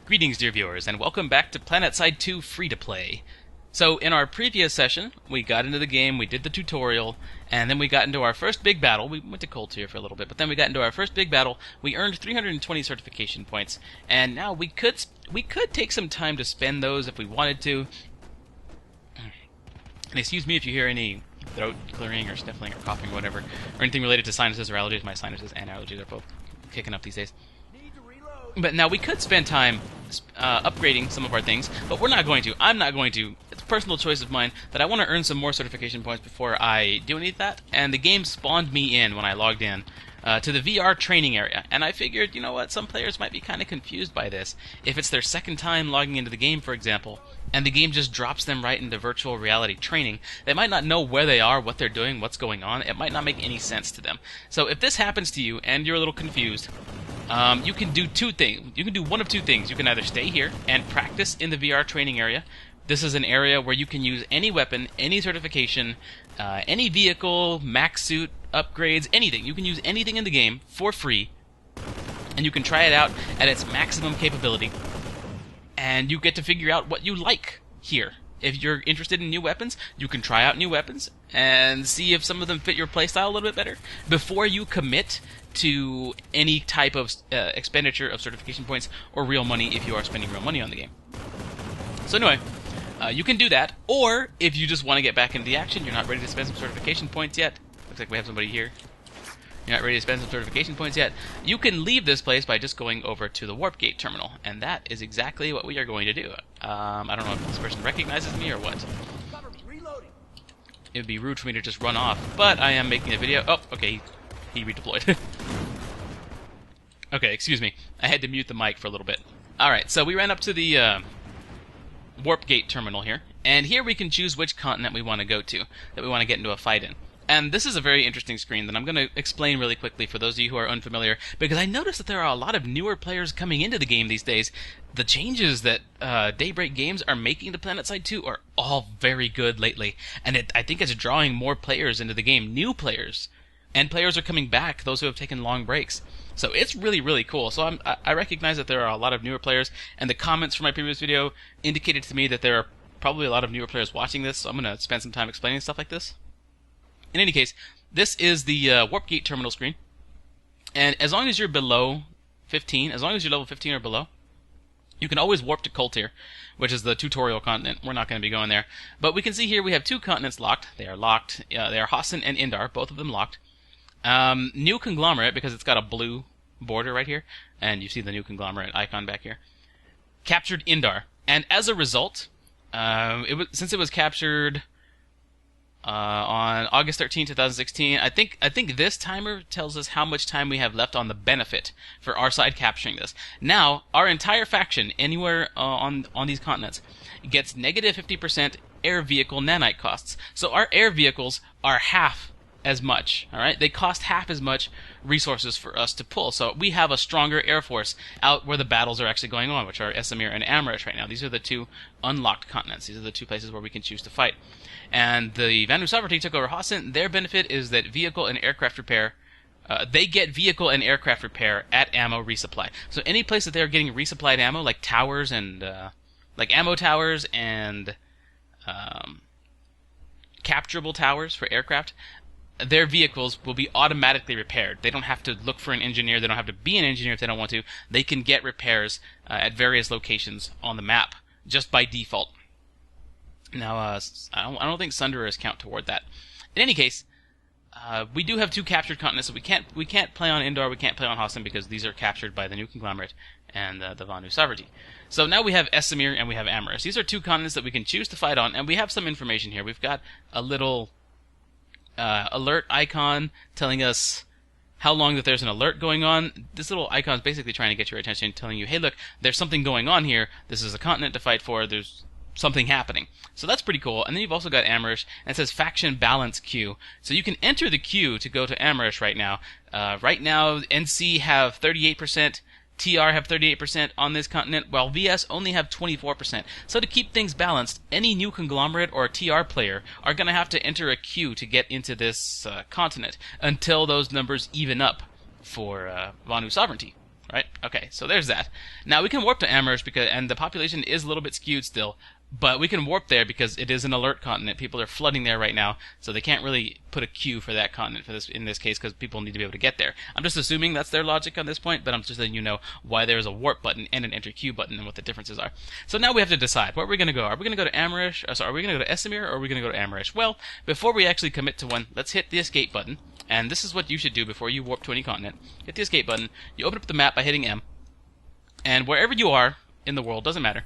Greetings, dear viewers, and welcome back to Planetside 2 Free-to-Play. So, in our previous session, we got into the game, we did the tutorial, and then we got into our first big battle. We went to Cold Tier for a little bit, but then we got into our first big battle. We earned 320 certification points, and now we could take some time to spend those if we wanted to. And excuse me if you hear any throat clearing or sniffling or coughing or whatever, or anything related to sinuses or allergies. My sinuses and allergies are both kicking up these days. But now we could spend time upgrading some of our things, but we're not going to. I'm not going to. It's a personal choice of mine that I want to earn some more certification points before I do any of that. And the game spawned me in when I logged in to the VR training area. And I figured, you know what, some players might be kind of confused by this. If it's their second time logging into the game, for example, and the game just drops them right into virtual reality training, they might not know where they are, what they're doing, what's going on. It might not make any sense to them. So if this happens to you and you're a little confused, you can do two things. You can do one of two things. You can either stay here and practice in the VR training area. This is an area where you can use any weapon, any certification, any vehicle, max suit, upgrades, anything. You can use anything in the game for free, and you can try it out at its maximum capability, and you get to figure out what you like here. If you're interested in new weapons, you can try out new weapons and see if some of them fit your playstyle a little bit better before you commit to any type of expenditure of certification points or real money if you are spending real money on the game. So anyway, you can do that, or if you just want to get back into the action, you're not ready to spend some certification points yet. Looks like we have somebody here. You're not ready to spend some certification points yet. You can leave this place by just going over to the Warp Gate terminal, and that is exactly what we are going to do. I don't know if this person recognizes me or what. It would be rude for me to just run off, but I am making a video. Oh, okay, he redeployed. Okay, excuse me. I had to mute the mic for a little bit. Alright, so we ran up to the Warp Gate terminal here, and here we can choose which continent we want to go to, that we want to get into a fight in. And this is a very interesting screen that I'm going to explain really quickly for those of you who are unfamiliar, because I noticed that there are a lot of newer players coming into the game these days. The changes that Daybreak Games are making to Planetside 2 are all very good lately, and I think it's drawing more players into the game, new players. And players are coming back, those who have taken long breaks. So it's really, really cool. So I recognize that there are a lot of newer players, and the comments from my previous video indicated to me that there are probably a lot of newer players watching this, so I'm going to spend some time explaining stuff like this. In any case, this is the Warp Gate terminal screen, and as long as you're below 15, as long as you're level 15 or below, you can always warp to Cold Tier, which is the tutorial continent. We're not going to be going there. But we can see here we have two continents locked. They are locked. They are Hassan and Indar, both of them locked. New Conglomerate, because it's got a blue border right here, and you see the New Conglomerate icon back here, captured Indar. And as a result, since it was captured on August 13, 2016, I think this timer tells us how much time we have left on the benefit for our side capturing this. Now, our entire faction, anywhere on these continents, gets negative 50% air vehicle nanite costs. So our air vehicles are half as much, alright? They cost half as much resources for us to pull. So we have a stronger air force out where the battles are actually going on, which are Esamir and Amerish right now. These are the two unlocked continents. These are the two places where we can choose to fight. And the Vanu Sovereignty took over Hassan. Their benefit is that vehicle and aircraft repair, they get vehicle and aircraft repair at ammo resupply. So any place that they're getting resupplied ammo, like towers and, like ammo towers and, capturable towers for aircraft, their vehicles will be automatically repaired. They don't have to look for an engineer. They don't have to be an engineer if they don't want to. They can get repairs at various locations on the map just by default. Now, I don't think Sunderers count toward that. In any case, we do have two captured continents, so we can't play on Indar, we can't play on Hassan because these are captured by the New Conglomerate and the Vanu Sovereignty. So now we have Esamir and we have Amerish. These are two continents that we can choose to fight on, and we have some information here. We've got a little alert icon telling us how long that there's an alert going on. This little icon is basically trying to get your attention, telling you, hey look, there's something going on here, this is a continent to fight for, there's something happening. So that's pretty cool. And then you've also got Amerish, and it says faction balance queue. So you can enter the queue to go to Amerish right now. Right now, NC have 38%, TR have 38% on this continent, while VS only have 24%. So to keep things balanced, any New Conglomerate or TR player are going to have to enter a queue to get into this continent until those numbers even up for Vanu Sovereignty. right? Okay, so there's that. Now we can warp to Amerish because, and the population is a little bit skewed still, but we can warp there because it is an alert continent. People are flooding there right now, so they can't really put a queue for that continent in this case, because people need to be able to get there. I'm just assuming that's their logic on this point, but I'm just letting you know why there is a warp button and an enter queue button and what the differences are. So now we have to decide where we're going to go. Are we going to go to Amerish? Are we going to go to Esamir, or are we going to go to Amerish? Well, before we actually commit to one, let's hit the escape button. And this is what you should do before you warp to any continent. Hit the escape button. You open up the map by hitting M. And wherever you are in the world, doesn't matter,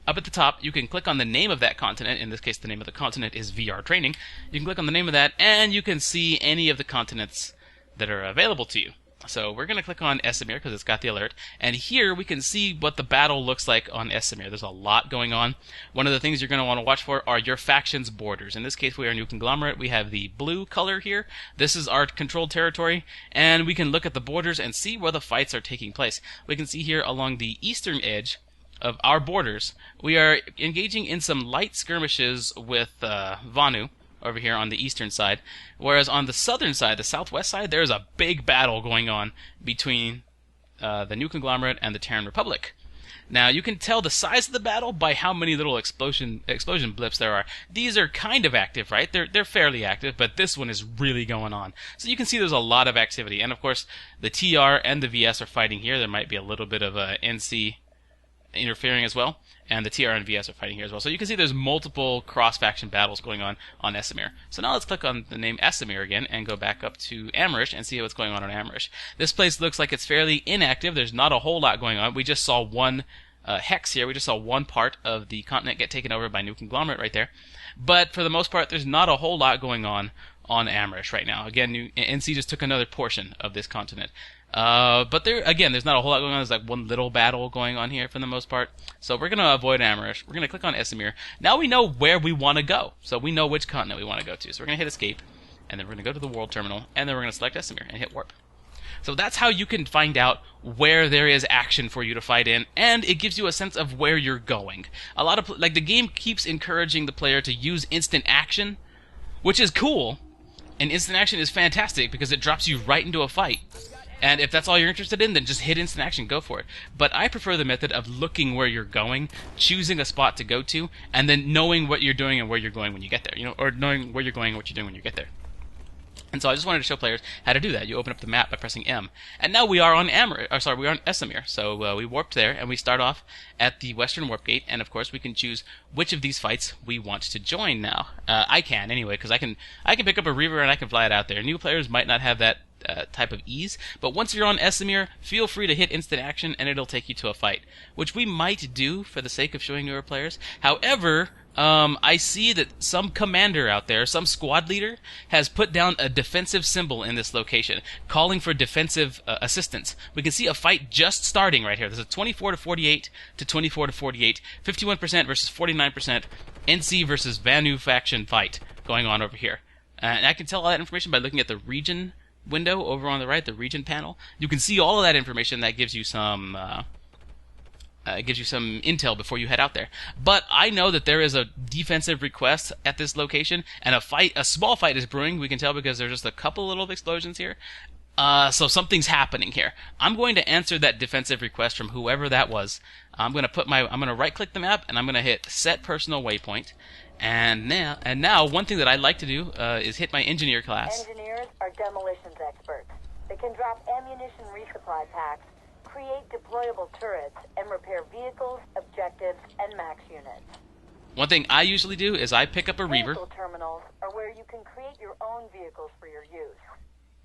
up at the top, you can click on the name of that continent. In this case, the name of the continent is VR Training. You can click on the name of that, and you can see any of the continents that are available to you. So we're going to click on Esamir because it's got the alert. And here we can see what the battle looks like on Esamir. There's a lot going on. One of the things you're going to want to watch for are your faction's borders. In this case, we are New Conglomerate. We have the blue color here. This is our controlled territory. And we can look at the borders and see where the fights are taking place. We can see here along the eastern edge of our borders, we are engaging in some light skirmishes with Vanu over here on the eastern side, whereas on the southern side, the southwest side, there's a big battle going on between the New Conglomerate and the Terran Republic. Now, you can tell the size of the battle by how many little explosion blips there are. These are kind of active, right? They're fairly active, but this one is really going on. So you can see there's a lot of activity, and of course, the TR and the VS are fighting here. There might be a little bit of NC interfering as well, and the TR and VS are fighting here as well. So you can see there's multiple cross-faction battles going on Esamir. So now let's click on the name Esamir again and go back up to Amerish and see what's going on Amerish. This place looks like it's fairly inactive. There's not a whole lot going on. We just saw one hex here. We just saw one part of the continent get taken over by New Conglomerate right there. But for the most part, there's not a whole lot going on Amerish right now. Again, NC just took another portion of this continent. But there's not a whole lot going on. There's like one little battle going on here for the most part. So we're going to avoid Amerish. We're going to click on Esamir. Now we know where we want to go. So we know which continent we want to go to. So we're going to hit escape, and then we're going to go to the world terminal, and then we're going to select Esamir and hit warp. So that's how you can find out where there is action for you to fight in, and it gives you a sense of where you're going. A lot of the game keeps encouraging the player to use instant action, which is cool. And instant action is fantastic because it drops you right into a fight. And if that's all you're interested in, then just hit instant action, go for it. But I prefer the method of looking where you're going, choosing a spot to go to, and then knowing what you're doing and where you're going when you get there. Or knowing where you're going and what you're doing when you get there. And so I just wanted to show players how to do that. You open up the map by pressing M. And now we are on Esamir. So we warped there, and we start off at the western warp gate. And of course, we can choose which of these fights we want to join now. I can anyway, because I can pick up a Reaver and I can fly it out there. New players might not have that type of ease, but once you're on Esamir, feel free to hit instant action, and it'll take you to a fight, which we might do for the sake of showing newer players. However, I see that some commander out there, some squad leader, has put down a defensive symbol in this location, calling for defensive assistance. We can see a fight just starting right here. There's a 24 to 48 to 24 to 48, 51% versus 49% NC versus Vanu faction fight going on over here. And I can tell all that information by looking at the region window over on the right, the region panel. You can see all of that information. That gives you some intel before you head out there. But I know that there is a defensive request at this location, and a small fight is brewing. We can tell because there's just a couple little explosions here. So something's happening here. I'm going to answer that defensive request from whoever that was. I'm going to right-click the map, and I'm going to hit Set Personal Waypoint. And now, one thing that I like to do is hit my engineer class. Engineers are demolitions experts. They can drop ammunition resupply packs, create deployable turrets, and repair vehicles, objectives, and max units. One thing I usually do is I pick up a Reaver. Vehicle terminals are where you can create your own vehicles for your use.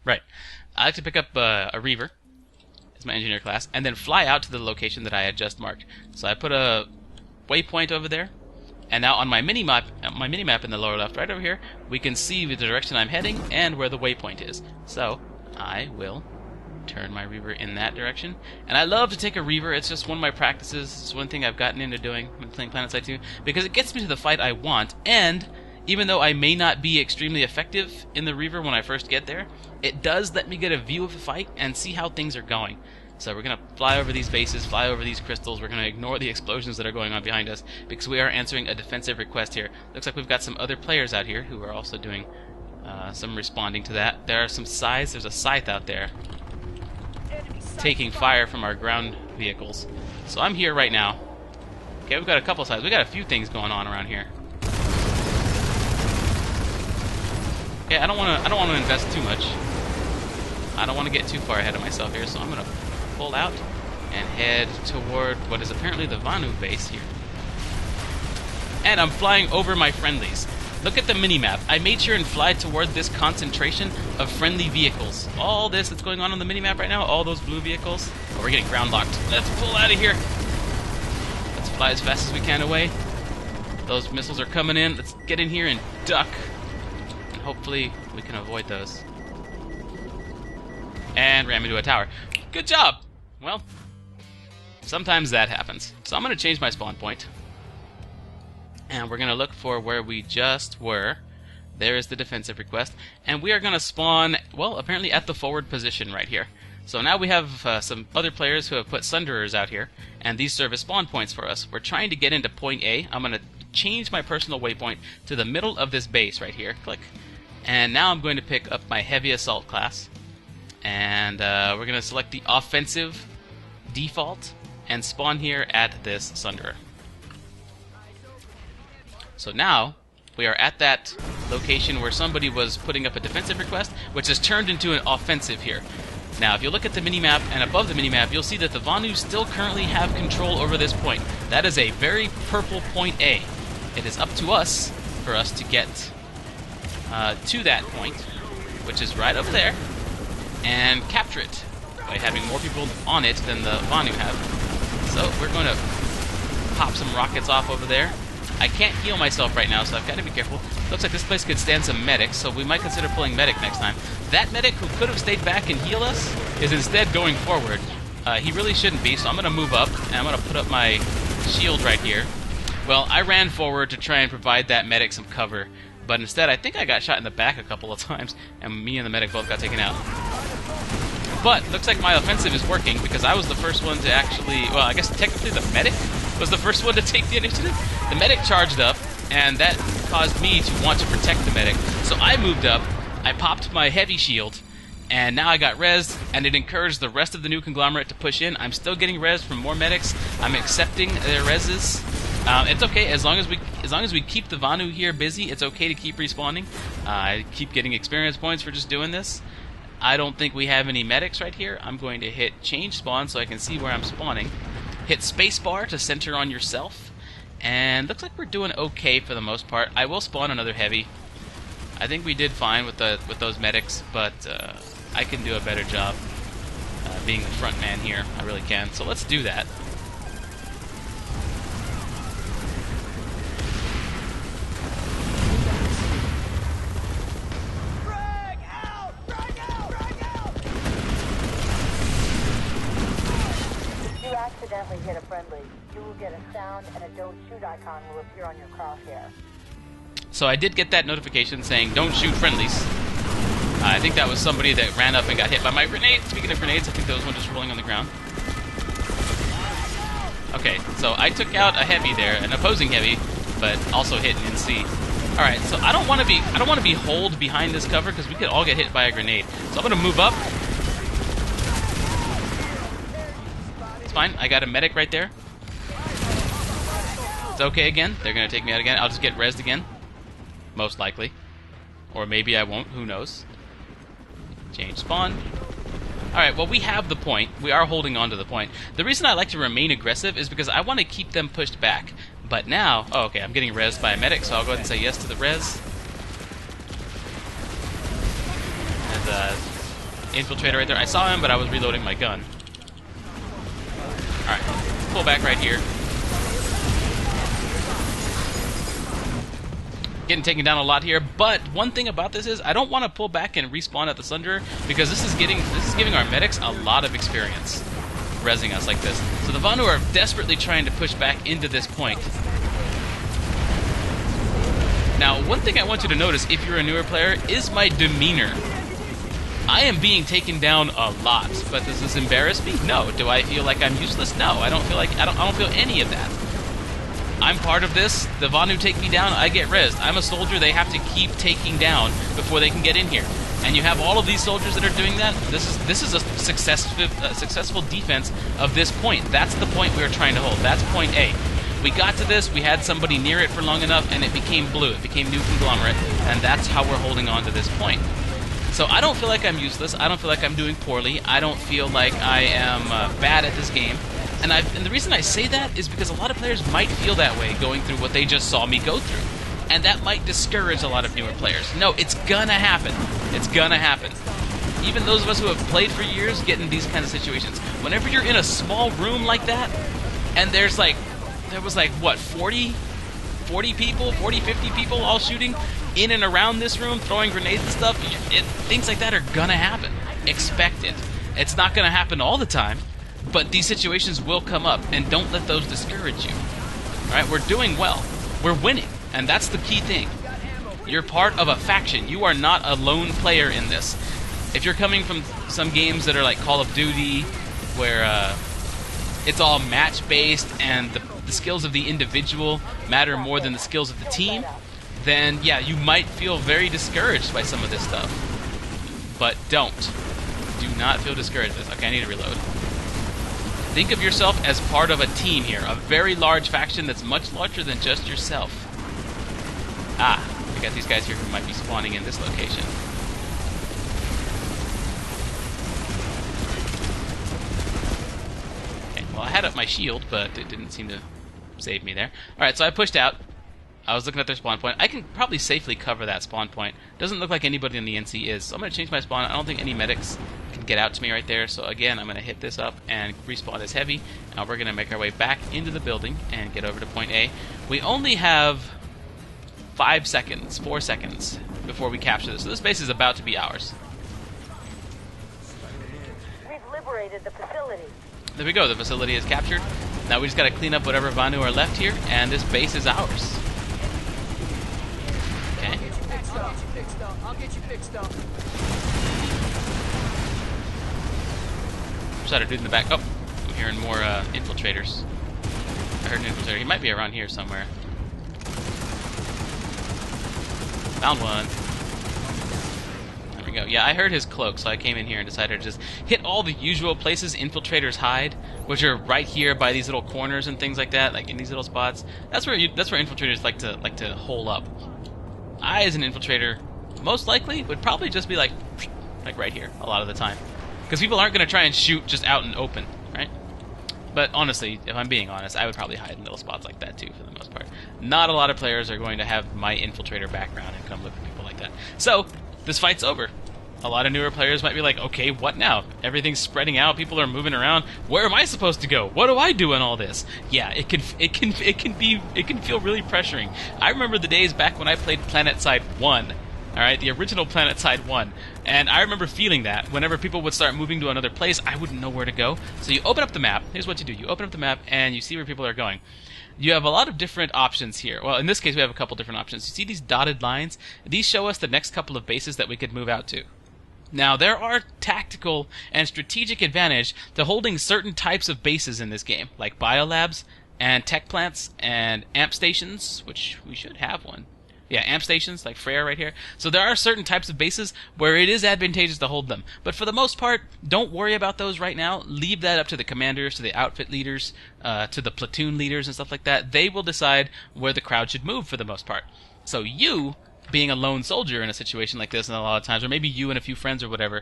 Right. I like to pick up a Reaver, as my engineer class, and then fly out to the location that I had just marked. So I put a waypoint over there. And now on my mini-map in the lower left, right over here, we can see the direction I'm heading and where the waypoint is. So I will turn my Reaver in that direction. And I love to take a Reaver. It's just one of my practices. It's one thing I've gotten into doing when playing Planetside 2, because it gets me to the fight I want. And even though I may not be extremely effective in the Reaver when I first get there, it does let me get a view of the fight and see how things are going. So we're going to fly over these bases, fly over these crystals. We're going to ignore the explosions that are going on behind us because we are answering a defensive request here. Looks like we've got some other players out here who are also doing some responding to that. There are some scythes. There's a scythe out there. Enemy taking fire from our ground vehicles. So I'm here right now. Okay, we've got a couple sides. We got a few things going on around here. Okay, I don't want to invest too much. I don't want to get too far ahead of myself here, so I'm gonna pull out and head toward what is apparently the Vanu base here. And I'm flying over my friendlies. Look at the minimap. I made sure and fly toward this concentration of friendly vehicles. All this that's going on the minimap right now, all those blue vehicles. Oh, we're getting ground locked. Let's pull out of here. Let's fly as fast as we can away. Those missiles are coming in. Let's get in here and duck. And hopefully we can avoid those. And ram into a tower. Good job! Well, sometimes that happens. So I'm going to change my spawn point. And we're going to look for where we just were. There is the defensive request. And we are going to spawn, well, apparently at the forward position right here. So now we have some other players who have put Sunderers out here. And these serve as spawn points for us. We're trying to get into point A. I'm going to change my personal waypoint to the middle of this base right here. Click. And now I'm going to pick up my heavy assault class. And we're going to select the offensive default and spawn here at this Sunderer. So now we are at that location where somebody was putting up a defensive request, which has turned into an offensive here. Now, if you look at the minimap and above the minimap, you'll see that the Vanu still currently have control over this point. That is a very purple point A. It is up to us for us to get to that point, which is right over there, and capture it by having more people on it than the Vanu have. So we're going to pop some rockets off over there. I can't heal myself right now, so I've got to be careful. Looks like this place could stand some medics, so we might consider pulling medic next time. That medic who could have stayed back and healed us is instead going forward. He really shouldn't be, so I'm going to move up, and I'm going to put up my shield right here. Well, I ran forward to try and provide that medic some cover, but instead I think I got shot in the back a couple of times, and me and the medic both got taken out. But looks like my offensive is working, because I was the first one to actually, well, I guess technically the medic was the first one to take the initiative. The medic charged up, and that caused me to want to protect the medic. So I moved up, I popped my heavy shield, and now I got rezzed, and it encouraged the rest of the new conglomerate to push in. I'm still getting rezzed from more medics. I'm accepting their rezzes. It's okay as long as we keep the Vanu here busy. It's okay to keep respawning. I keep getting experience points for just doing this. I don't think we have any medics right here. I'm going to hit change spawn so I can see where I'm spawning. Hit spacebar to center on yourself. And looks like we're doing okay for the most part. I will spawn another heavy. I think we did fine with those medics, but I can do a better job being the front man here. I really can. So let's do that. Accidentally hit a friendly, you will get a sound and a don't shoot icon will appear on your crosshair. So I did get that notification saying don't shoot friendlies. I think that was somebody that ran up and got hit by my grenade. Speaking of grenades, I think there was one just rolling on the ground. Okay, so I took out a heavy there, an opposing heavy, but also hit an NC. Alright, so I don't want to be holed behind this cover because we could all get hit by a grenade. So I'm gonna move up. Fine, I got a medic right there. It's okay again. They're going to take me out again. I'll just get rezzed again. Most likely. Or maybe I won't. Who knows? Change spawn. Alright, well we have the point. We are holding on to the point. The reason I like to remain aggressive is because I want to keep them pushed back. But now... Oh, okay, I'm getting rezzed by a medic, so I'll go ahead and say yes to the res. There's an infiltrator right there. I saw him, but I was reloading my gun. Alright, pull back right here. Getting taken down a lot here, but one thing about this is I don't want to pull back and respawn at the Sunderer because this is giving our medics a lot of experience rezzing us like this. So the Vanu are desperately trying to push back into this point. Now, one thing I want you to notice if you're a newer player is my demeanor. I am being taken down a lot, but does this embarrass me? No. Do I feel like I'm useless? No. I don't feel any of that. I'm part of this. The Vanu take me down, I get rezzed. I'm a soldier they have to keep taking down before they can get in here. and you have all of these soldiers that are doing that, this is a successful defense of this point. That's the point we were trying to hold. That's point A. We got to this, we had somebody near it for long enough, and it became blue. It became new conglomerate, and that's how we're holding on to this point. So I don't feel like I'm useless. I don't feel like I'm doing poorly. I don't feel like I am bad at this game. And the reason I say that is because a lot of players might feel that way going through what they just saw me go through. And that might discourage a lot of newer players. No, it's gonna happen. It's gonna happen. Even those of us who have played for years get in these kinds of situations. Whenever you're in a small room like that, and there was like, what, 40 people, 50 people all shooting in and around this room, throwing grenades and stuff, things like that are gonna happen. Expect it. It's not gonna happen all the time, but these situations will come up, and don't let those discourage you. Alright, we're doing well. We're winning, and that's the key thing. You're part of a faction. You are not a lone player in this. If you're coming from some games that are like Call of Duty, where it's all match-based and the skills of the individual matter more than the skills of the team, then yeah, you might feel very discouraged by some of this stuff. But don't. Do not feel discouraged by this. Okay, I need to reload. Think of yourself as part of a team here, a very large faction that's much larger than just yourself. Ah, we got these guys here who might be spawning in this location. Okay, well I had up my shield, but it didn't seem to save me there. Alright, so I pushed out. I was looking at their spawn point. I can probably safely cover that spawn point. Doesn't look like anybody in the NC is. So I'm going to change my spawn. I don't think any medics can get out to me right there. So again, I'm going to hit this up and respawn as heavy. Now we're going to make our way back into the building and get over to point A. We only have 4 seconds before we capture this. So this base is about to be ours. We've liberated the facility. There we go. The facility is captured. Now we just got to clean up whatever Vanu are left here, and this base is ours. Okay. I'll get you fixed up. Shot a dude in the back. Oh, I'm hearing more infiltrators. I heard an infiltrator. He might be around here somewhere. Found one. There we go. Yeah, I heard his cloak, so I came in here and decided to just hit all the usual places infiltrators hide, which are right here by these little corners and things like that, like in these little spots. That's where infiltrators like to hole up. I, as an infiltrator, most likely would probably just be like right here a lot of the time, because people aren't going to try and shoot just out in open, right? But honestly, if I'm being honest, I would probably hide in little spots like that too, for the most part. Not a lot of players are going to have my infiltrator background and come look at people like that. So this fight's over. A lot of newer players might be like, okay, what now? Everything's spreading out, people are moving around. Where am I supposed to go? What do I do in all this? Yeah, it can feel really pressuring. I remember the days back when I played Planetside 1. Alright, the original Planetside 1. And I remember feeling that. Whenever people would start moving to another place, I wouldn't know where to go. So you open up the map. Here's what you do. You open up the map and you see where people are going. You have a lot of different options here. Well, in this case, we have a couple different options. You see these dotted lines? These show us the next couple of bases that we could move out to. Now, there are tactical and strategic advantage to holding certain types of bases in this game, like biolabs and tech plants and amp stations, which we should have one. Yeah, amp stations, like Freya right here. So there are certain types of bases where it is advantageous to hold them. But for the most part, don't worry about those right now. Leave that up to the commanders, to the outfit leaders, to the platoon leaders and stuff like that. They will decide where the crowd should move for the most part. So you, being a lone soldier in a situation like this, and a lot of times, or maybe you and a few friends or whatever,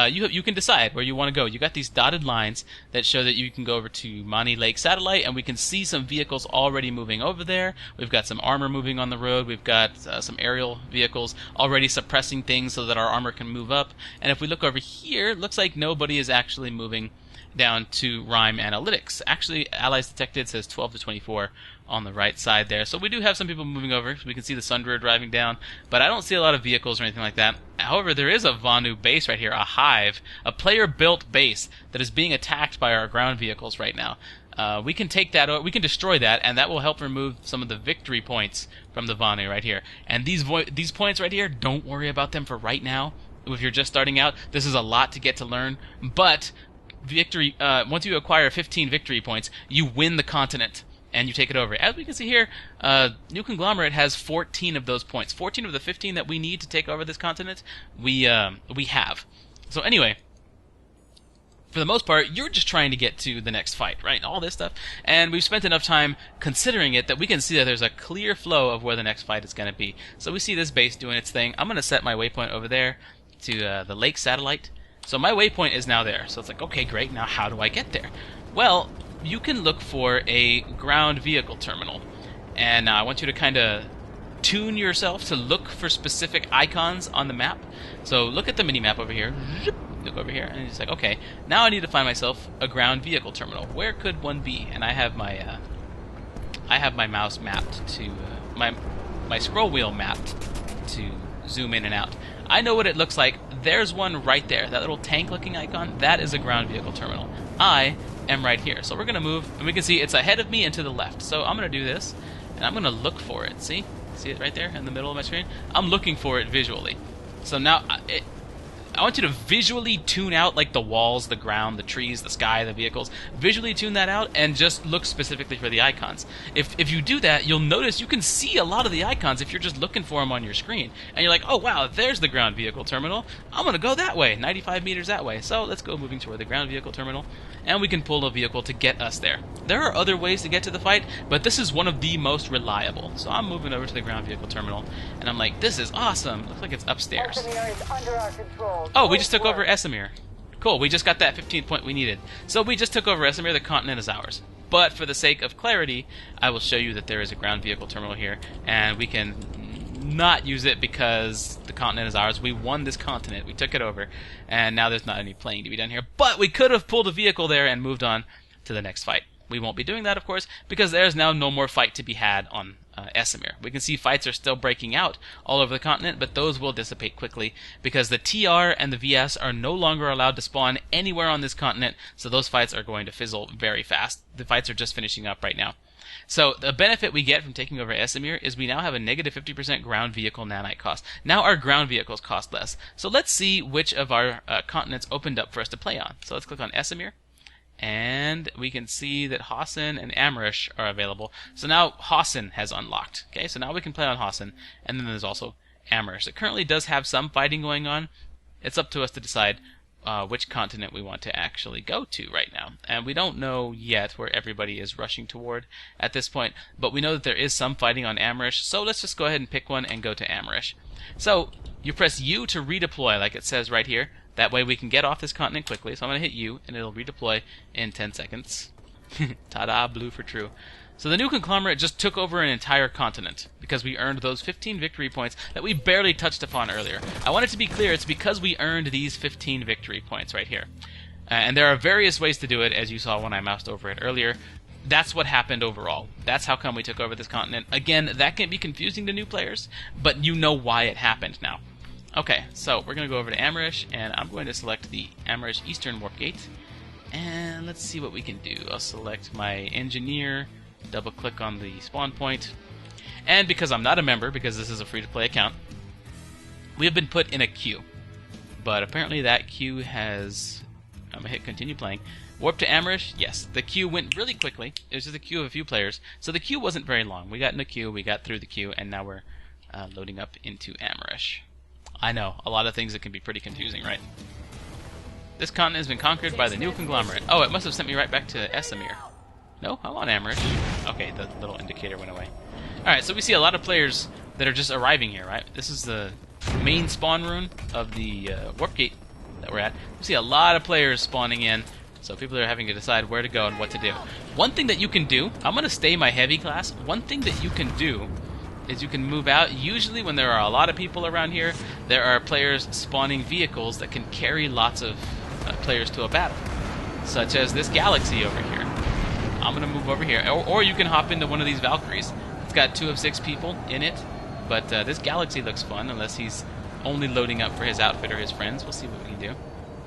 you can decide where you want to go. You got these dotted lines that show that you can go over to Mani Lake Satellite, and we can see some vehicles already moving over there. We've got some armor moving on the road. We've got some aerial vehicles already suppressing things so that our armor can move up. And if we look over here, it looks like nobody is actually moving down to Rhyme Analytics. Actually, Allies Detected says 12 to 24 on the right side there. So we do have some people moving over. We can see the Sundra driving down, but I don't see a lot of vehicles or anything like that. However, there is a Vanu base right here, a hive, a player-built base that is being attacked by our ground vehicles right now. We can take that, we can destroy that, and that will help remove some of the victory points from the Vanu right here. And these points right here, don't worry about them for right now. If you're just starting out, this is a lot to get to learn, but victory, once you acquire 15 victory points, you win the continent. and you take it over. As we can see here, New Conglomerate has 14 of those points. 14 of the 15 that we need to take over this continent, we have. So anyway, for the most part, you're just trying to get to the next fight, right? All this stuff. And we've spent enough time considering it that we can see that there's a clear flow of where the next fight is going to be. So we see this base doing its thing. I'm going to set my waypoint over there to the lake satellite. So my waypoint is now there. So it's like, okay, great. Now how do I get there? Well, you can look for a ground vehicle terminal. And I want you to kind of tune yourself to look for specific icons on the map. So look at the mini-map over here. Look over here, and it's like, okay, now I need to find myself a ground vehicle terminal. Where could one be? And I have my mouse mapped to my scroll wheel mapped to zoom in and out. I know what it looks like. There's one right there. That little tank-looking icon. That is a ground vehicle terminal. I am right here. So we're gonna move, and we can see it's ahead of me and to the left. So I'm gonna do this, and I'm gonna look for it. See it right there in the middle of my screen? I'm looking for it visually. So now I want you to visually tune out like the walls, the ground, the trees, the sky, the vehicles. Visually tune that out and just look specifically for the icons. If you do that, you'll notice you can see a lot of the icons if you're just looking for them on your screen. And you're like, oh wow, there's the ground vehicle terminal. I'm going to go that way, 95 meters that way. So let's go moving toward the ground vehicle terminal. And we can pull a vehicle to get us there. There are other ways to get to the fight, but this is one of the most reliable. So I'm moving over to the ground vehicle terminal, and I'm like, this is awesome. Looks like it's upstairs. Esamir is under our control. Oh, we just took over Esamir. Cool, we just got that 15 point we needed. So we just took over Esamir, the continent is ours. But for the sake of clarity, I will show you that there is a ground vehicle terminal here, and we can not use it because the continent is ours. We won this continent, we took it over, and now there's not any playing to be done here. But we could have pulled a vehicle there and moved on to the next fight. We won't be doing that, of course, because there's now no more fight to be had on Esamir. We can see fights are still breaking out all over the continent, but those will dissipate quickly because the TR and the VS are no longer allowed to spawn anywhere on this continent, so those fights are going to fizzle very fast. The fights are just finishing up right now. So the benefit we get from taking over Esamir is we now have a negative 50% ground vehicle nanite cost. Now our ground vehicles cost less. So let's see which of our continents opened up for us to play on. So let's click on Esamir. And we can see that Hassan and Amerish are available. So now Hassan has unlocked. Okay, so now we can play on Hassan, and then there's also Amerish. It currently does have some fighting going on. It's up to us to decide which continent we want to actually go to right now. And we don't know yet where everybody is rushing toward at this point, but we know that there is some fighting on Amerish, so let's just go ahead and pick one and go to Amerish. So you press U to redeploy, like it says right here. That way we can get off this continent quickly. So I'm going to hit U, and it'll redeploy in 10 seconds. Ta-da, blue for true. So the New Conglomerate just took over an entire continent because we earned those 15 victory points that we barely touched upon earlier. I want it to be clear, it's because we earned these 15 victory points right here. And there are various ways to do it, as you saw when I moused over it earlier. That's what happened overall. That's how come we took over this continent. Again, that can be confusing to new players, but you know why it happened now. Okay, so we're going to go over to Amerish, and I'm going to select the Amerish Eastern Warp Gate. And let's see what we can do. I'll select my engineer, double-click on the spawn point. And because I'm not a member, because this is a free-to-play account, we have been put in a queue. But apparently that queue has... I'm going to hit continue playing. Warp to Amerish? Yes. The queue went really quickly. It was just a queue of a few players. So the queue wasn't very long. We got in the queue, we got through the queue, and now we're loading up into Amerish. I know, a lot of things that can be pretty confusing, right? This continent has been conquered by the New Conglomerate. Oh, it must have sent me right back to Esamir. No, I'm on Amerish. Okay, the little indicator went away. Alright, so we see a lot of players that are just arriving here, right? This is the main spawn rune of the warp gate that we're at. We see a lot of players spawning in, so people are having to decide where to go and what to do. One thing that you can do, I'm going to stay my heavy class, one thing that you can do is you can move out. Usually when there are a lot of people around here, there are players spawning vehicles that can carry lots of players to a battle, such as this Galaxy over here. I'm going to move over here, or you can hop into one of these Valkyries. It's got 2 of 6 people in it, but this Galaxy looks fun, unless he's only loading up for his outfit or his friends. We'll see what we can do.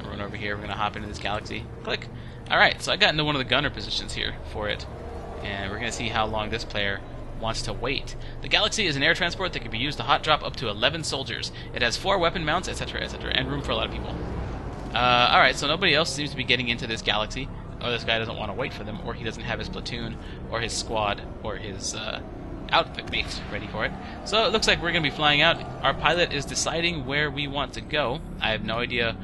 I'll run over here, we're going to hop into this Galaxy. Click. Alright, so I got into one of the gunner positions here for it, and we're going to see how long this player wants to wait. The Galaxy is an air transport that can be used to hot drop up to 11 soldiers. It has 4 weapon mounts, etc., etc., and room for a lot of people. Alright, so nobody else seems to be getting into this Galaxy. or this guy doesn't want to wait for them, or he doesn't have his platoon, or his squad, or his outfit mates ready for it. So it looks like we're going to be flying out. Our pilot is deciding where we want to go. I have no idea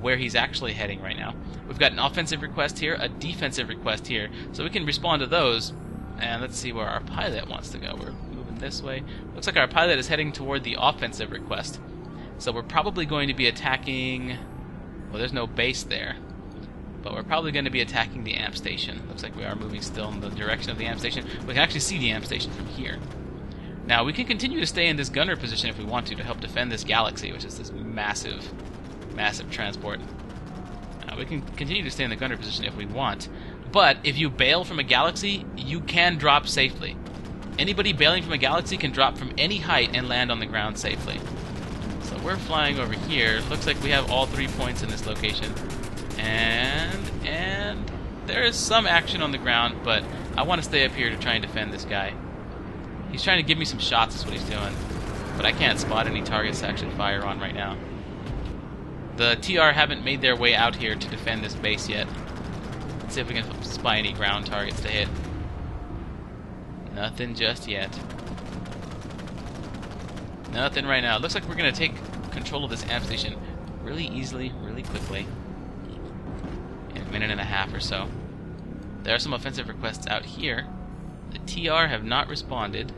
where he's actually heading right now. We've got an offensive request here, a defensive request here, so we can respond to those. And let's see where our pilot wants to go. We're moving this way. Looks like our pilot is heading toward the offensive request. So we're probably going to be attacking... Well, there's no base there. But we're probably going to be attacking the amp station. Looks like we are moving still in the direction of the amp station. We can actually see the amp station from here. Now, we can continue to stay in this gunner position if we want to help defend this galaxy, which is this massive, massive transport. We can continue to stay in the gunner position if we want. But if you bail from a galaxy, you can drop safely. Anybody bailing from a galaxy can drop from any height and land on the ground safely. So we're flying over here. Looks like we have all 3 points in this location. And there is some action on the ground, but I want to stay up here to try and defend this guy. He's trying to give me some shots is what he's doing. But I can't spot any targets to actually fire on right now. The TR haven't made their way out here to defend this base yet. Let's see if we can spy any ground targets to hit. Nothing just yet. Nothing right now. Looks like we're going to take control of this amp station really easily, really quickly. In a minute and a half or so. There are some offensive requests out here. The TR have not responded.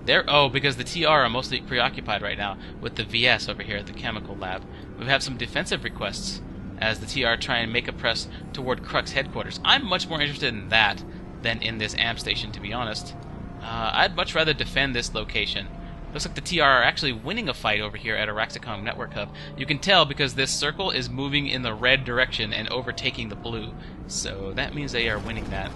Because the TR are mostly preoccupied right now with the VS over here at the chemical lab. We have some defensive requests as the TR try and make a press toward Crux headquarters. I'm much more interested in that than in this amp station, to be honest. I'd much rather defend this location. Looks like the TR are actually winning a fight over here at Araxicom Network Hub. You can tell because this circle is moving in the red direction and overtaking the blue. So that means they are winning that.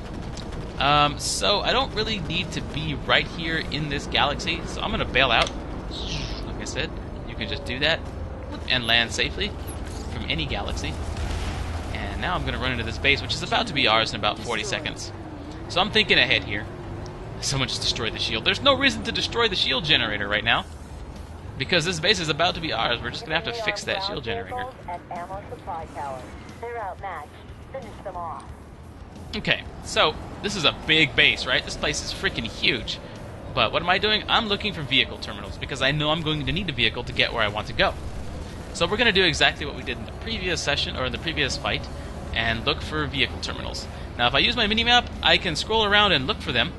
So I don't really need to be right here in this galaxy, so I'm going to bail out. Like I said, you can just do that and land safely from any galaxy. And now I'm going to run into this base, which is about to be ours in about 40 seconds. So I'm thinking ahead here. Someone just destroyed the shield. There's no reason to destroy the shield generator right now, because this base is about to be ours. We're just going to have to fix that shield generator. They're outmatched. Finish them off. Okay, so this is a big base, right? This place is freaking huge. But what am I doing? I'm looking for vehicle terminals, because I know I'm going to need a vehicle to get where I want to go. So we're going to do exactly what we did in the previous session, or in the previous fight, and look for vehicle terminals. Now, if I use my minimap, I can scroll around and look for them.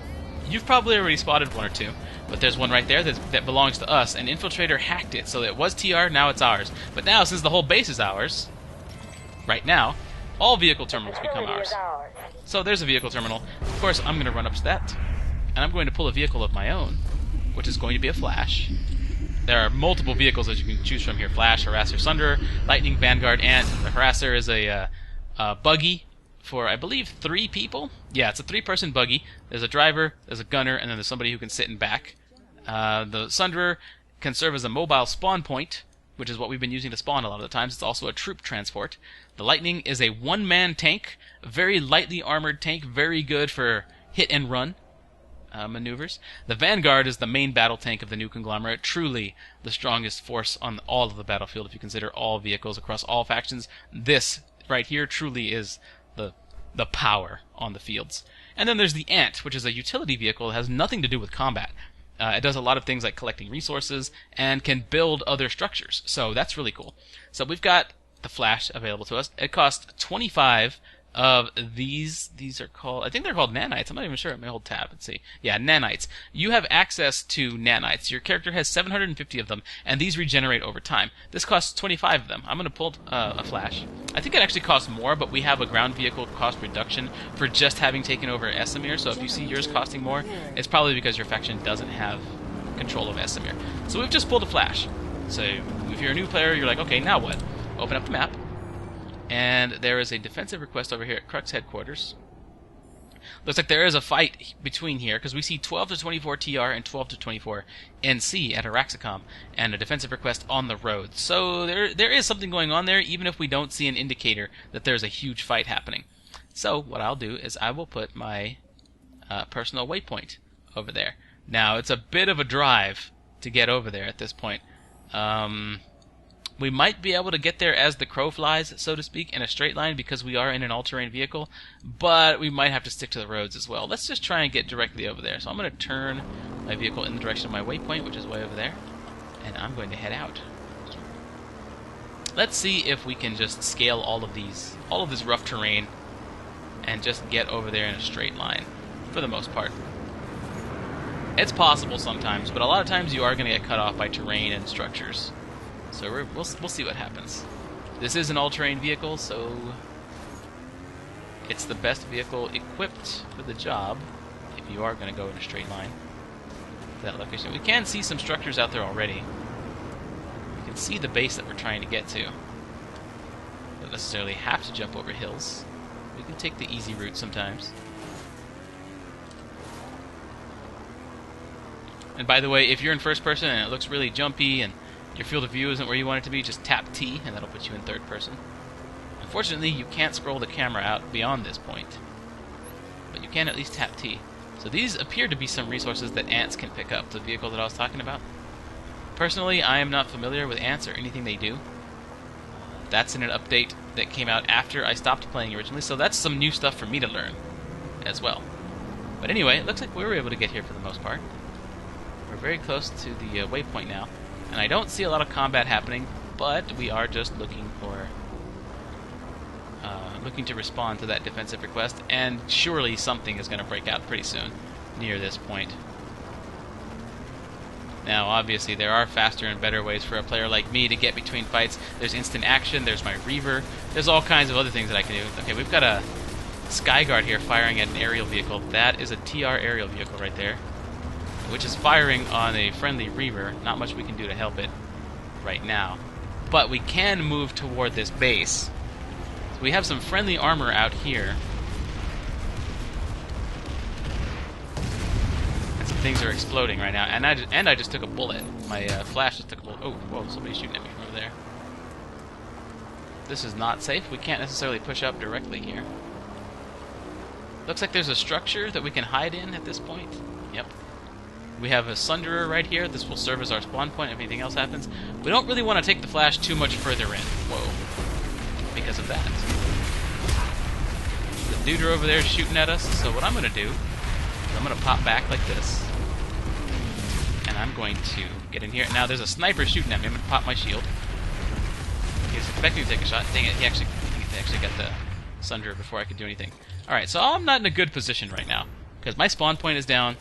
You've probably already spotted one or two, but there's one right there that belongs to us. An infiltrator hacked it, so it was TR, now it's ours. But now, since the whole base is ours, right now, all vehicle terminals become ours. So there's a vehicle terminal. Of course, I'm going to run up to that, and I'm going to pull a vehicle of my own, which is going to be a Flash. There are multiple vehicles that you can choose from here. Flash, Harasser, Sunderer, Lightning, Vanguard, and the Harasser is a buggy for, I believe, 3 people. Yeah, it's a 3-person buggy. There's a driver, there's a gunner, and then there's somebody who can sit in back. The Sunderer can serve as a mobile spawn point, which is what we've been using to spawn a lot of the times. It's also a troop transport. The Lightning is a one-man tank, a very lightly armored tank, very good for hit-and-run maneuvers. The Vanguard is the main battle tank of the new conglomerate, truly the strongest force on all of the battlefield if you consider all vehicles across all factions. This right here truly is the power on the fields. And then there's the Ant, which is a utility vehicle that has nothing to do with combat. It does a lot of things like collecting resources and can build other structures. So that's really cool. So we've got the Flash available to us. It costs 25 of these. These are called, I think they're called nanites. I'm not even sure. Let me hold tab and see. Yeah, nanites. You have access to nanites. Your character has 750 of them, and these regenerate over time. This costs 25 of them. I'm going to pull a Flash. I think it actually costs more, but we have a ground vehicle cost reduction for just having taken over Esamir. So if you see yours costing more, it's probably because your faction doesn't have control of Esamir. So we've just pulled a Flash. So if you're a new player, you're like, okay, now what? Open up the map. And there is a defensive request over here at Crux headquarters. Looks like there is a fight between here, because we see 12 to 24 TR and 12 to 24 NC at Araxicom, and a defensive request on the road. So there is something going on there, even if we don't see an indicator that there's a huge fight happening. So what I'll do is I will put my personal waypoint over there. Now, it's a bit of a drive to get over there at this point. We might be able to get there as the crow flies, so to speak, in a straight line because we are in an all-terrain vehicle, but we might have to stick to the roads as well. Let's just try and get directly over there. So I'm going to turn my vehicle in the direction of my waypoint, which is way over there, and I'm going to head out. Let's see if we can just scale all of this rough terrain and just get over there in a straight line, for the most part. It's possible sometimes, but a lot of times you are going to get cut off by terrain and structures. So we'll see what happens. This is an all-terrain vehicle, so it's the best vehicle equipped for the job if you are going to go in a straight line to that location. We can see some structures out there already. You can see the base that we're trying to get to. Don't necessarily have to jump over hills. We can take the easy route sometimes. And by the way, if you're in first person and it looks really jumpy and your field of view isn't where you want it to be, just tap T and that'll put you in third person. Unfortunately, you can't scroll the camera out beyond this point, but you can at least tap T. So these appear to be some resources that ants can pick up, the vehicle that I was talking about. Personally, I am not familiar with ants or anything they do. That's in an update that came out after I stopped playing originally, so that's some new stuff for me to learn as well. But anyway, it looks like we were able to get here for the most part. We're very close to the waypoint now, and I don't see a lot of combat happening, but we are just looking to respond to that defensive request, and surely something is going to break out pretty soon near this point. Now, obviously, there are faster and better ways for a player like me to get between fights. There's instant action, there's my Reaver, there's all kinds of other things that I can do. Okay, we've got a Skyguard here firing at an aerial vehicle. That is a TR aerial vehicle right there, which is firing on a friendly Reaver. Not much we can do to help it right now. But we can move toward this base. So we have some friendly armor out here. And some things are exploding right now. And I just took a bullet. My flash just took a bullet. Oh, whoa, somebody's shooting at me from over there. This is not safe. We can't necessarily push up directly here. Looks like there's a structure that we can hide in at this point. Yep. We have a Sunderer right here. This will serve as our spawn point if anything else happens. We don't really want to take the flash too much further in. Whoa. Because of that. The dude over there is shooting at us, so what I'm going to do is I'm going to pop back like this. And I'm going to get in here. Now there's a sniper shooting at me. I'm going to pop my shield. He's expecting to take a shot. Dang it, he actually got the Sunderer before I could do anything. Alright, so I'm not in a good position right now, because my spawn point is down.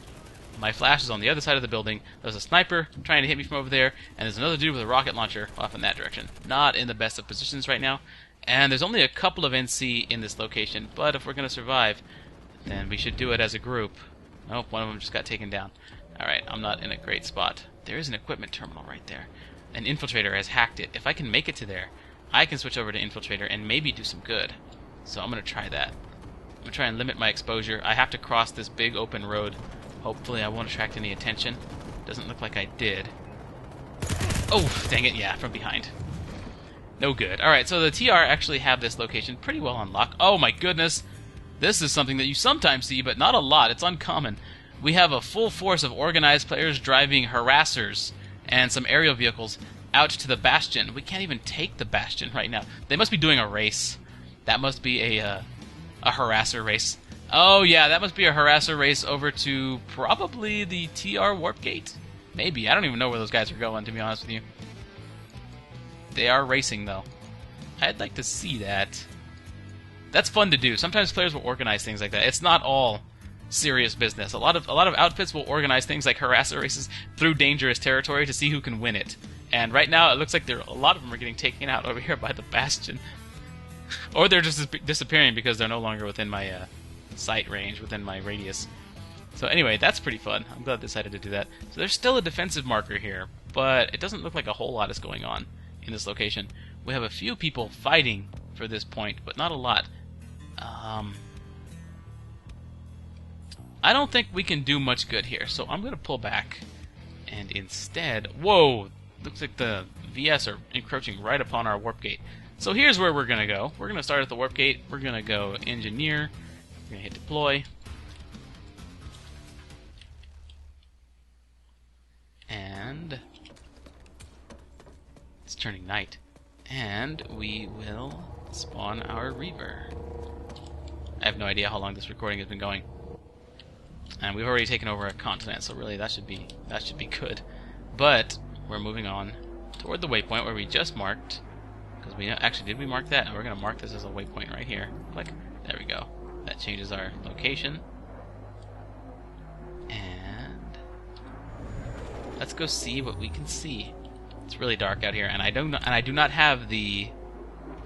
My flash is on the other side of the building. There's a sniper trying to hit me from over there, and there's another dude with a rocket launcher off in that direction. Not in the best of positions right now, and there's only a couple of NC in this location, but if we're going to survive, then we should do it as a group. Oh, one of them just got taken down. Alright, I'm not in a great spot. There is an equipment terminal right there. An infiltrator has hacked it. If I can make it to there, I can switch over to infiltrator and maybe do some good. So I'm going to try that. I'm going to try and limit my exposure. I have to cross this big open road. Hopefully I won't attract any attention. Doesn't look like I did. Oh, dang it, yeah, from behind. No good. Alright, so the TR actually have this location pretty well on lock. Oh my goodness! This is something that you sometimes see, but not a lot. It's uncommon. We have a full force of organized players driving harassers and some aerial vehicles out to the Bastion. We can't even take the Bastion right now. They must be doing a race. That must be a harasser race. Oh yeah, that must be a harasser race over to probably the TR Warp Gate? Maybe. I don't even know where those guys are going, to be honest with you. They are racing, though. I'd like to see that. That's fun to do. Sometimes players will organize things like that. It's not all serious business. A lot of outfits will organize things like harasser races through dangerous territory to see who can win it. And right now, it looks like a lot of them are getting taken out over here by the Bastion. Or they're just disappearing because they're no longer within my sight range, within my radius. So anyway, that's pretty fun. I'm glad I decided to do that. So there's still a defensive marker here, but it doesn't look like a whole lot is going on in this location. We have a few people fighting for this point, but not a lot. I don't think we can do much good here, so I'm going to pull back. And instead... Whoa! Looks like the VS are encroaching right upon our warp gate. So here's where we're going to go. We're going to start at the warp gate. We're going to go engineer. We're going to hit deploy. And it's turning night. And we will spawn our Reaver. I have no idea how long this recording has been going. And we've already taken over a continent, so really that should be good. But we're moving on toward the waypoint where we just marked. Because we actually, did we mark that? We're going to mark this as a waypoint right here. Click. There we go. That changes our location. And let's go see what we can see. It's really dark out here, and I do not have the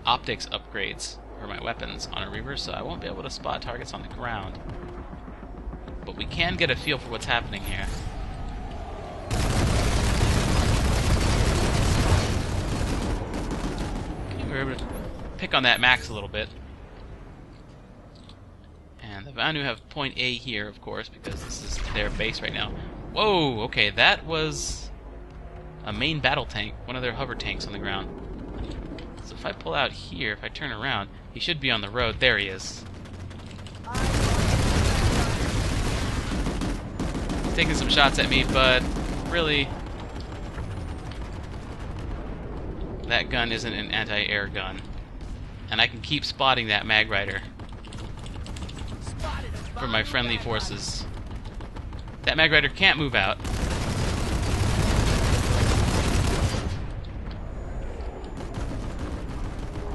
optics upgrades for my weapons on a Reaver, so I won't be able to spot targets on the ground. But we can get a feel for what's happening here. Okay, we're able to pick on that max a little bit. And the Vanu have point A here, of course, because this is their base right now. Whoa, okay, that was a main battle tank, one of their hover tanks on the ground. So if I pull out here, if I turn around, he should be on the road. There he is. He's taking some shots at me, but really, that gun isn't an anti-air gun. And I can keep spotting that mag rider from my friendly forces. That mag rider can't move out.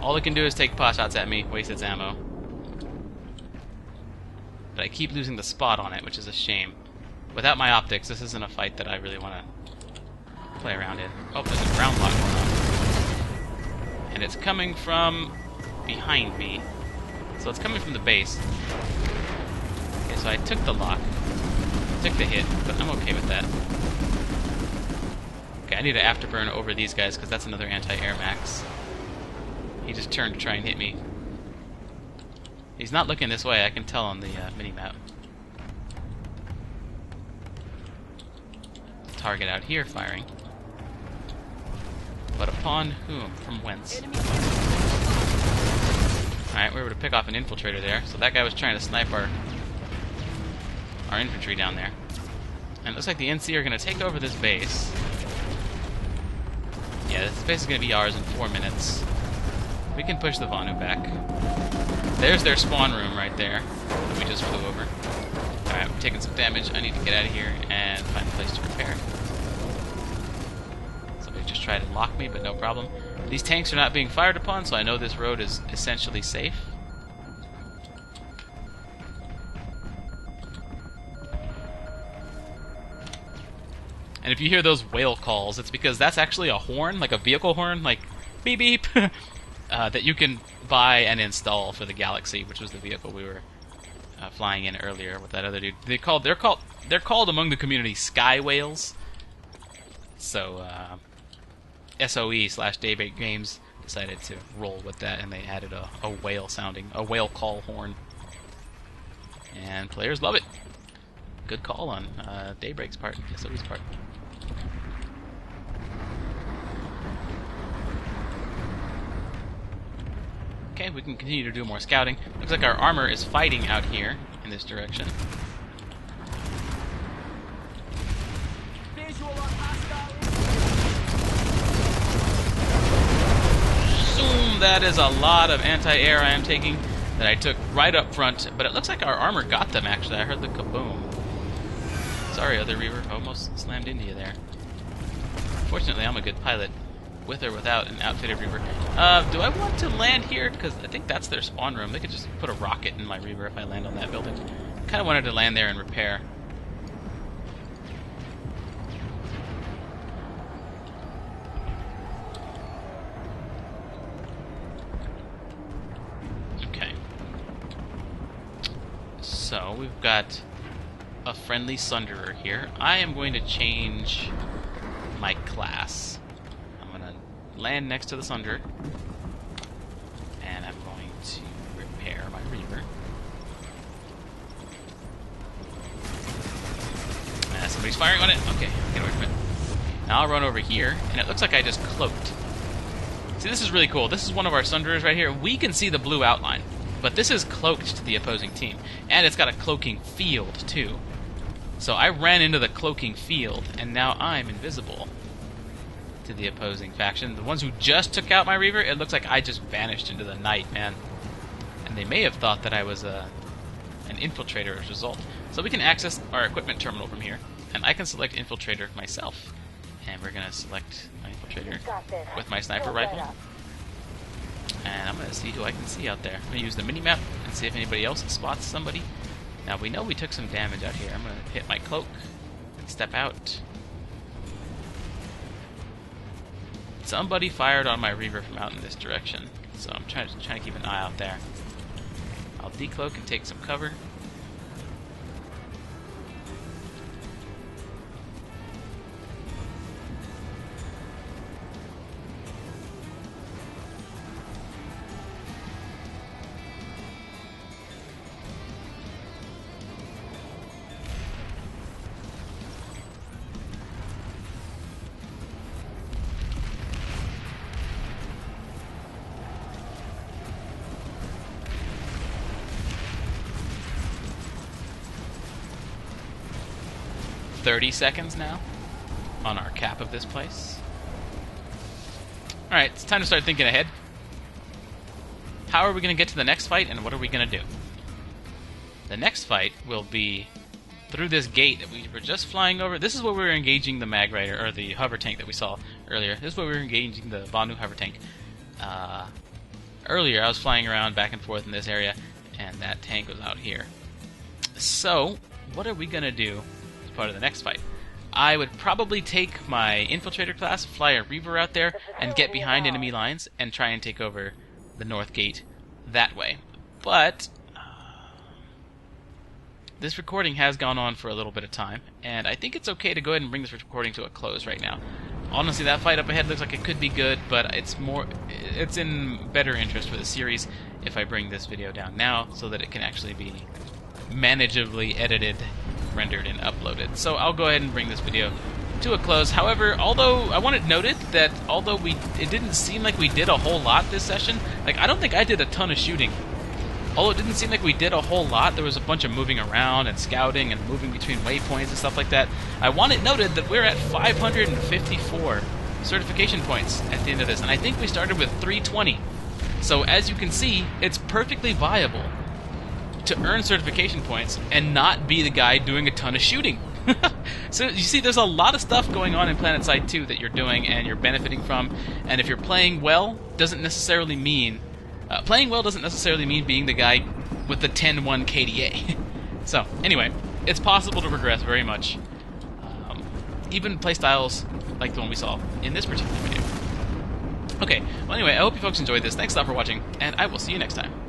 All it can do is take pot shots at me, waste its ammo. But I keep losing the spot on it, which is a shame. Without my optics, this isn't a fight that I really want to play around in. Oh, there's a ground lock going on. And it's coming from behind me. So it's coming from the base. Okay, so I took the lock. Took the hit, but I'm okay with that. Okay, I need to afterburn over these guys, because that's another anti-air max. He just turned to try and hit me. He's not looking this way, I can tell on the mini-map. Target out here firing. But upon whom? From whence? Alright, we were able to pick off an infiltrator there. So that guy was trying to snipe our infantry down there. And it looks like the NC are going to take over this base. Yeah, this base is going to be ours in 4 minutes. We can push the Vanu back. There's their spawn room right there that we just flew over. Alright, I'm taking some damage. I need to get out of here and find a place to repair. Somebody just tried to lock me, but no problem. These tanks are not being fired upon, so I know this road is essentially safe. And if you hear those whale calls, it's because that's actually a horn, like a vehicle horn, like beep beep. That you can buy and install for the Galaxy, which was the vehicle we were flying in earlier with that other dude. They're called among the community Sky Whales. So SOE/Daybreak Games decided to roll with that, and they added a whale call horn, and players love it. Good call on Daybreak's part, SOE's part. Okay, we can continue to do more scouting. Looks like our armor is fighting out here in this direction. Zoom! That is a lot of anti-air I am taking that I took right up front, but it looks like our armor got them actually. I heard the kaboom. Sorry, other Reaver, almost slammed into you there. Fortunately, I'm a good pilot. With or without an outfitted Reaver. Do I want to land here? Because I think that's their spawn room. They could just put a rocket in my Reaver if I land on that building. Kind of wanted to land there and repair. Okay. So, we've got a friendly Sunderer here. I am going to change my class. Land next to the Sunderer, and I'm going to repair my Reaver. Somebody's firing on it. Okay, get away from it. Now I'll run over here, and it looks like I just cloaked. See, this is really cool. This is one of our Sunderers right here. We can see the blue outline, but this is cloaked to the opposing team, and it's got a cloaking field too. So I ran into the cloaking field, and now I'm invisible. to the opposing faction. The ones who just took out my Reaver, it looks like I just vanished into the night, man. And they may have thought that I was an infiltrator as a result. So we can access our equipment terminal from here, and I can select infiltrator myself. And we're going to select my infiltrator with my sniper rifle. And I'm going to see who I can see out there. I'm going to use the mini-map and see if anybody else spots somebody. Now we know we took some damage out here. I'm going to hit my cloak and step out. Somebody fired on my Reaver from out in this direction, so I'm trying to keep an eye out there. I'll decloak and take some cover. $30 now on our cap of this place. Alright, it's time to start thinking ahead. How are we going to get to the next fight, and what are we going to do? The next fight will be through this gate that we were just flying over. This is where we were engaging the mag rider, or the hover tank that we saw earlier. This is where we were engaging the Banu hover tank. Earlier I was flying around back and forth in this area, and that tank was out here. So, what are we going to do part of the next fight? I would probably take my infiltrator class, fly a Reaver out there, and get behind enemy lines and try and take over the north gate that way. But this recording has gone on for a little bit of time, and I think it's okay to go ahead and bring this recording to a close right now. Honestly, that fight up ahead looks like it could be good, but it's in better interest for the series if I bring this video down now so that it can actually be manageably edited, rendered, and uploaded. So I'll go ahead and bring this video to a close. However, although I want it noted that although it didn't seem like we did a whole lot this session, like I don't think I did a ton of shooting. Although it didn't seem like we did a whole lot, there was a bunch of moving around and scouting and moving between waypoints and stuff like that. I want it noted that we're at 554 certification points at the end of this, and I think we started with 320. So as you can see, it's perfectly viable to earn certification points and not be the guy doing a ton of shooting. So you see, there's a lot of stuff going on in Planetside 2 that you're doing and you're benefiting from, and if you're playing well, doesn't necessarily mean being the guy with the 10-1 KDA. So anyway, it's possible to progress very much, even playstyles like the one we saw in this particular video. Okay, well anyway, I hope you folks enjoyed this. Thanks a lot for watching, and I will see you next time.